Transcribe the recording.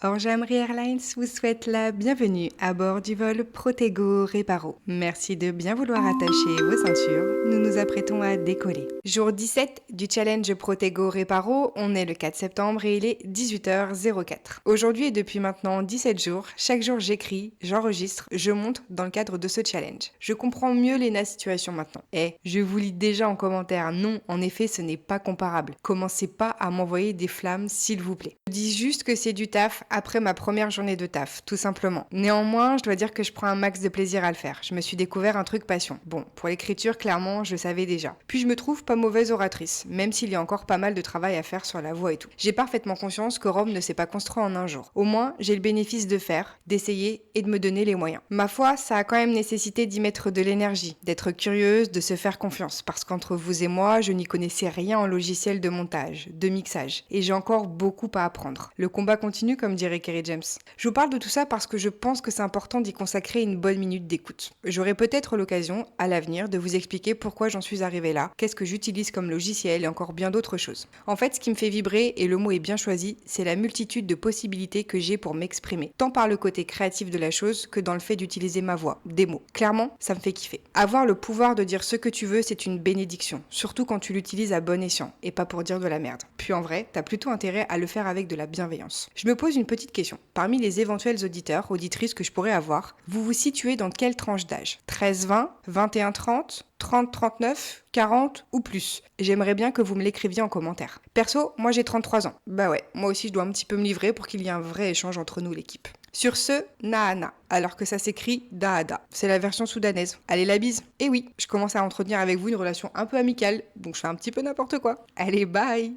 Orange Airlines vous souhaite la bienvenue à bord du vol Protego Reparo. Merci de bien vouloir attacher vos ceintures. Nous nous apprêtons à décoller. Jour 17 du challenge Protego Reparo, on est le 4 septembre et il est 18h04. Aujourd'hui et depuis maintenant 17 jours, chaque jour j'écris, j'enregistre, je monte dans le cadre de ce challenge. Je comprends mieux la situation maintenant. Je vous lis déjà en commentaire, non, en effet ce n'est pas comparable. Commencez pas à m'envoyer des flammes s'il vous plaît. Je dis juste que c'est du taf après ma première journée de taf, tout simplement. Néanmoins, je dois dire que je prends un max de plaisir à le faire. Je me suis découvert un truc passion. Bon, pour l'écriture, clairement, je le savais déjà. Puis je me trouve pas mauvaise oratrice, même s'il y a encore pas mal de travail à faire sur la voix et tout. J'ai parfaitement conscience que Rome ne s'est pas construit en un jour. Au moins, j'ai le bénéfice de faire, d'essayer et de me donner les moyens. Ma foi, ça a quand même nécessité d'y mettre de l'énergie, d'être curieuse, de se faire confiance, parce qu'entre vous et moi, je n'y connaissais rien en logiciel de montage, de mixage, et j'ai encore beaucoup à apprendre. Le combat continue, comme dirait Kerry James. Je vous parle de tout ça parce que je pense que c'est important d'y consacrer une bonne minute d'écoute. J'aurai peut-être l'occasion, à l'avenir, de vous expliquer pourquoi j'en suis arrivée là, qu'est-ce que j'utilise comme logiciel et encore bien d'autres choses. En fait, ce qui me fait vibrer, et le mot est bien choisi, c'est la multitude de possibilités que j'ai pour m'exprimer, tant par le côté créatif de la chose que dans le fait d'utiliser ma voix, des mots. Clairement, ça me fait kiffer. Avoir le pouvoir de dire ce que tu veux, c'est une bénédiction, surtout quand tu l'utilises à bon escient, et pas pour dire de la merde. Puis en vrai, t'as plutôt intérêt à le faire avec de la bienveillance. Je me pose une petite question. Parmi les éventuels auditeurs, auditrices que je pourrais avoir, vous vous situez dans quelle tranche d'âge ? 13-20, 21-30, 30-39, 40 ou plus. J'aimerais bien que vous me l'écriviez en commentaire. Perso, moi j'ai 33 ans. Bah ouais, moi aussi je dois un petit peu me livrer pour qu'il y ait un vrai échange entre nous l'équipe. Sur ce, Naana, alors que ça s'écrit Daada. C'est la version soudanaise. Allez la bise. Et oui, je commence à entretenir avec vous une relation un peu amicale, donc je fais un petit peu n'importe quoi. Allez, bye!